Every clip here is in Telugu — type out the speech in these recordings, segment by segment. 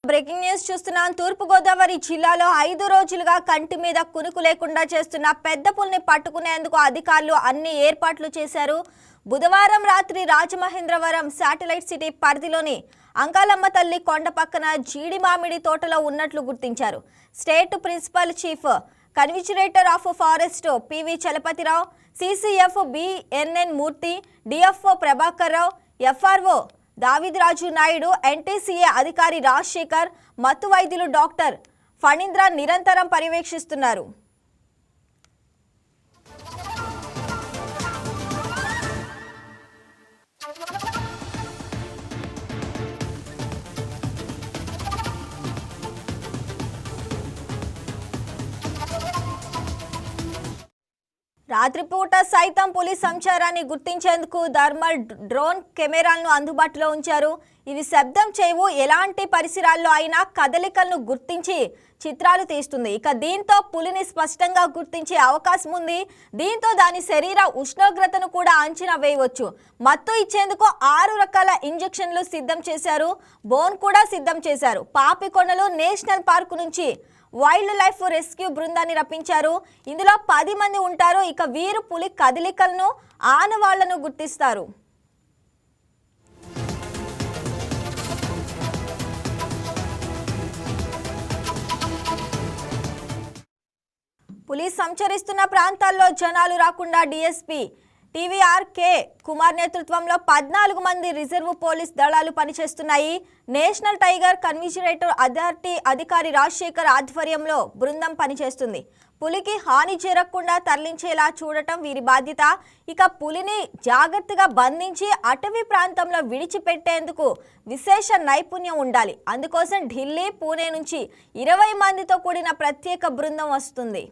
బ్రేకింగ్ న్యూస్ చూస్తున్నాం. తూర్పుగోదావరి జిల్లాలో 5 రోజులుగా కంటి మీద కునుకు లేకుండా చేస్తున్న పెద్ద పులిని పట్టుకునేందుకు అధికారులు అన్ని ఏర్పాట్లు చేశారు. బుధవారం రాత్రి రాజమహేంద్రవరం శాటిలైట్ సిటీ పరిధిలోని అంకాలమ్మ తల్లి కొండ పక్కన జీడి మామిడి తోటలో ఉన్నట్లు గుర్తించారు. State principal chief conservator of forest PV Chalapathi Rao, CCF BNN Murthy, DFO Prabhakar Rao, FRO Davidraju Naidu, NTCA అధికారి రాజశేఖర్, మత్తు వైద్యులు డాక్టర్ ఫణీంద్ర నిరంతరం పర్యవేక్షిస్తున్నారు. రాత్రిపూట సైతం పులి సంచారాన్ని గుర్తించేందుకు థర్మల్ డ్రోన్ కెమెరాలను అందుబాటులో ఉంచారు. ఇవి శబ్దం చేయవు, ఎలాంటి పరిసరాల్లో అయినా కదలికలను గుర్తించి చిత్రాలు తీస్తుంది. ఇక దీంతో పులిని స్పష్టంగా గుర్తించే అవకాశం ఉంది. దీంతో దాని శరీర ఉష్ణోగ్రతను కూడా అంచనా వేయవచ్చు. మత్తు ఇచ్చేందుకు 6 రకాల ఇంజెక్షన్లు సిద్ధం చేశారు. బోన్ కూడా సిద్ధం చేశారు. పాపికొండలు నేషనల్ పార్కు నుంచి వైల్డ్ లైఫ్ రెస్క్యూ బృందాన్ని రప్పించారు. ఇందులో 10 మంది ఉంటారు. ఇక వీరు పులి కదలికలను, ఆనవాళ్లను గుర్తిస్తారు. పులి సంచరిస్తున్న ప్రాంతాల్లో జనాలు రాకుండా డీఎస్పీ టీవీఆర్కే కుమార్ నేతృత్వంలో 14 మంది రిజర్వ్ పోలీస్ దళాలు పనిచేస్తున్నాయి. నేషనల్ టైగర్ కన్విజిరేటర్ అథారిటీ అధికారి రాజశేఖర్ ఆధ్వర్యంలో బృందం పనిచేస్తుంది. పులికి హాని జరగకుండా తరలించేలా చూడటం వీరి బాధ్యత. ఇక పులిని జాగ్రత్తగా బంధించి అటవీ ప్రాంతంలో విడిచిపెట్టేందుకు విశేష నైపుణ్యం ఉండాలి. అందుకోసం ఢిల్లీ, పూణే నుంచి 20 మందితో కూడిన ప్రత్యేక బృందం వస్తుంది.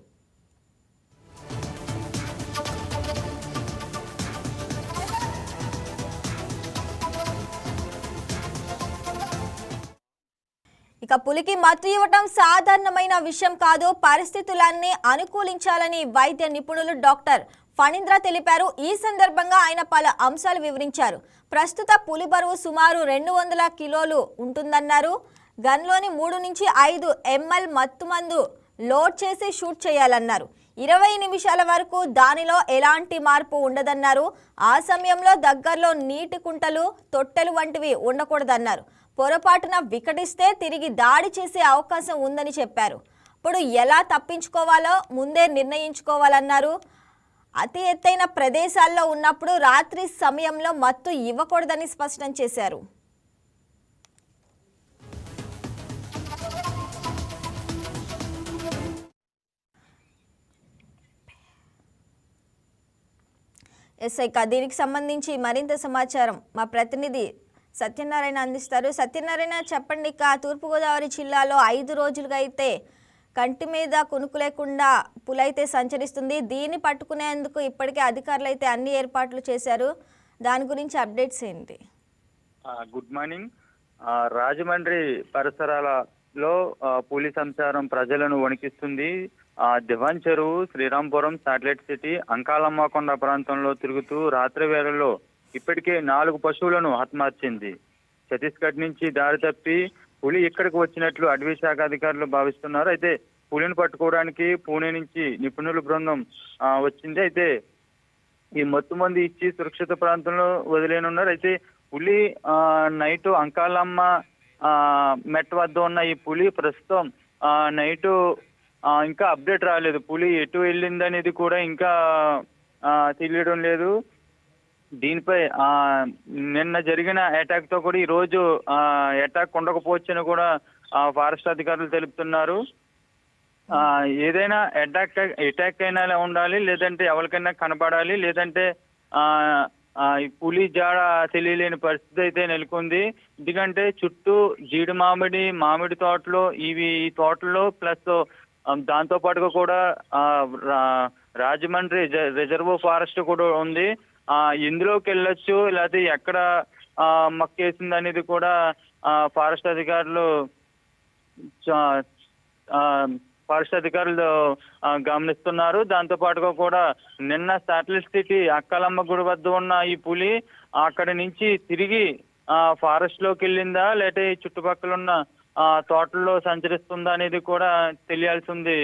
ఇక పులికి మత్తు ఇవ్వటం సాధారణమైన విషయం కాదు. పరిస్థితులన్నీ అనుకూలించాలని వైద్య నిపుణులు డాక్టర్ ఫణీంద్ర తెలిపారు. ఈ సందర్భంగా ఆయన పలు అంశాలు వివరించారు. ప్రస్తుత పులి బరువు సుమారు 200 కిలోలు ఉంటుందన్నారు. గన్లోని 3 నుంచి 5 ml మత్తు మందు లోడ్ చేసి షూట్ చేయాలన్నారు. 20 నిమిషాల వరకు దానిలో ఎలాంటి మార్పు ఉండదన్నారు. ఆ సమయంలో దగ్గరలో నీటి కుంటలు, తొట్టెలు వంటివి ఉండకూడదన్నారు. పొరపాటున వికటిస్తే తిరిగి దాడి చేసే అవకాశం ఉందని చెప్పారు. ఇప్పుడు ఎలా తప్పించుకోవాలో ముందే నిర్ణయించుకోవాలన్నారు. అతి ఎత్తైన ప్రదేశాల్లో ఉన్నప్పుడు రాత్రి సమయంలో మత్తు ఇవ్వకూడదని స్పష్టం చేశారు. దీనికి సంబంధించి మరింత సమాచారం మా ప్రతినిధి సత్యనారాయణ అందిస్తారు. సత్యనారాయణ, చెప్పండి. తూర్పుగోదావరి జిల్లాలో 5 రోజులుగా అయితే కంటి మీద కునుకు లేకుండా పులైతే సంచరిస్తుంది. దీన్ని పట్టుకునేందుకు ఇప్పటికే అధికారులు అయితే అన్ని ఏర్పాట్లు చేశారు. దాని గురించి అప్డేట్స్ ఏంటి? Good morning. రాజమండ్రి పరిసరాలలో పులి సంచారం ప్రజలను వణికిస్తుంది. దివాన్ చెరువు, శ్రీరాంపురం, శాటిలైట్ సిటీ, అంకాలమ్మ కొండ ప్రాంతంలో తిరుగుతూ రాత్రి వేళల్లో ఇప్పటికే 4 పశువులను హతమార్చింది. ఛత్తీస్గఢ్ నుంచి దారి తప్పి పులి ఇక్కడికి వచ్చినట్లు అటవీ శాఖ అధికారులు భావిస్తున్నారు. అయితే పులిని పట్టుకోవడానికి పూణే నుంచి నిపుణుల బృందం వచ్చింది. అయితే ఈ మత్తు మంది ఇచ్చి సురక్షిత ప్రాంతంలో వదిలేనున్నారు. అయితే పులి నైట్ అంకాలమ్మ మెట్ వద్ద ఉన్న ఈ పులి ప్రస్తుతం నైట్ ఇంకా అప్డేట్ రాలేదు. పులి ఎటు వెళ్ళిందనేది కూడా ఇంకా తెలియడం లేదు. దీనిపై నిన్న జరిగిన అటాక్ తో కూడా ఈ రోజు అటాక్ ఉండకపోవచ్చని కూడా ఫారెస్ట్ అధికారులు తెలుపుతున్నారు. ఏదైనా అటాక్ అయినా ఉండాలి, లేదంటే ఎవరికైనా కనపడాలి, లేదంటే పులి జాడ తెలియలేని పరిస్థితి అయితే నెలకొంది. ఎందుకంటే చుట్టూ జీడి మామిడి తోటలు, ఈ తోటల్లో ప్లస్ దాంతో పాటుగా కూడా రాజమండ్రి రిజర్వ్ ఫారెస్ట్ కూడా ఉంది. ఇందులోకి వెళ్ళొచ్చు, లేకపోతే ఎక్కడ మక్కేసింది అనేది కూడా ఫారెస్ట్ అధికారులు గమనిస్తున్నారు. దాంతో పాటుగా కూడా నిన్న శాటిలైట్ సిటీ అక్కలమ్మ గుడి వద్ద ఉన్న ఈ పులి అక్కడి నుంచి తిరిగి ఫారెస్ట్ లోకి వెళ్ళిందా, లేకపోతే చుట్టుపక్కల ఉన్న తోటల్లో సంచరిస్తుందా అనేది కూడా తెలియాల్సి ఉంది.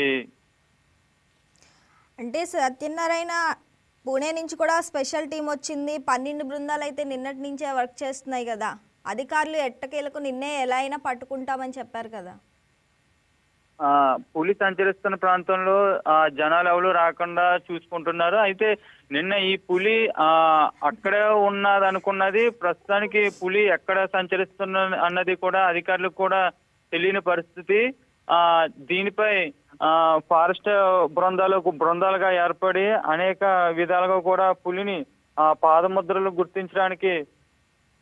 అంటే సత్యనారాయణ పూణే నుంచి కూడా స్పెషల్ టీం వచ్చింది. 12 బృందాలు అయితే నిన్నటి నుంచే వర్క్ చేస్తున్నాయి కదా. అధికారులు ఎట్టకేలకు నిన్నే ఎలా అయినా పట్టుకుంటామని చెప్పారు కదా. పులి సంచరిస్తున్న ప్రాంతంలో జనాలు ఎవరు రాకుండా చూసుకుంటున్నారు. అయితే నిన్న ఈ పులి అక్కడే ఉన్నది అనుకున్నది, ప్రస్తుతానికి పులి ఎక్కడ సంచరిస్తున్న అన్నది కూడా అధికారులకు కూడా తెలియని పరిస్థితి. దీనిపై ఫారెస్ట్ బృందాలుగా ఏర్పడి అనేక విధాలుగా కూడా పులిని పాదముద్రలు గుర్తించడానికి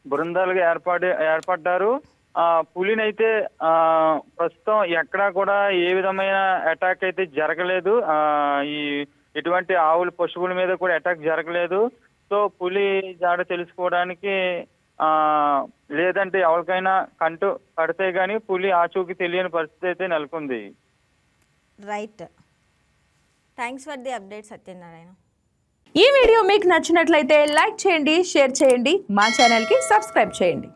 బృందాలుగా ఏర్పడ్డారు. పులిని అయితే ప్రస్తుతం ఎక్కడా కూడా ఏ విధమైన అటాక్ అయితే జరగలేదు. ఈ ఎటువంటి పశువుల మీద కూడా అటాక్ జరగలేదు. సో పులి జాడ తెలుసుకోవడానికి లేదంటే ఎవరికైనా కంటు పడితే గానీ పులి ఆచూకీ తెలియని పరిస్థితి అయితే నెలకొంది. Right, thanks for the update Satyanarayana. ఈ వీడియో మీకు నచ్చినట్లయితే లైక్ చేయండి, షేర్ చేయండి, మా ఛానల్కి సబ్స్క్రైబ్ చేయండి.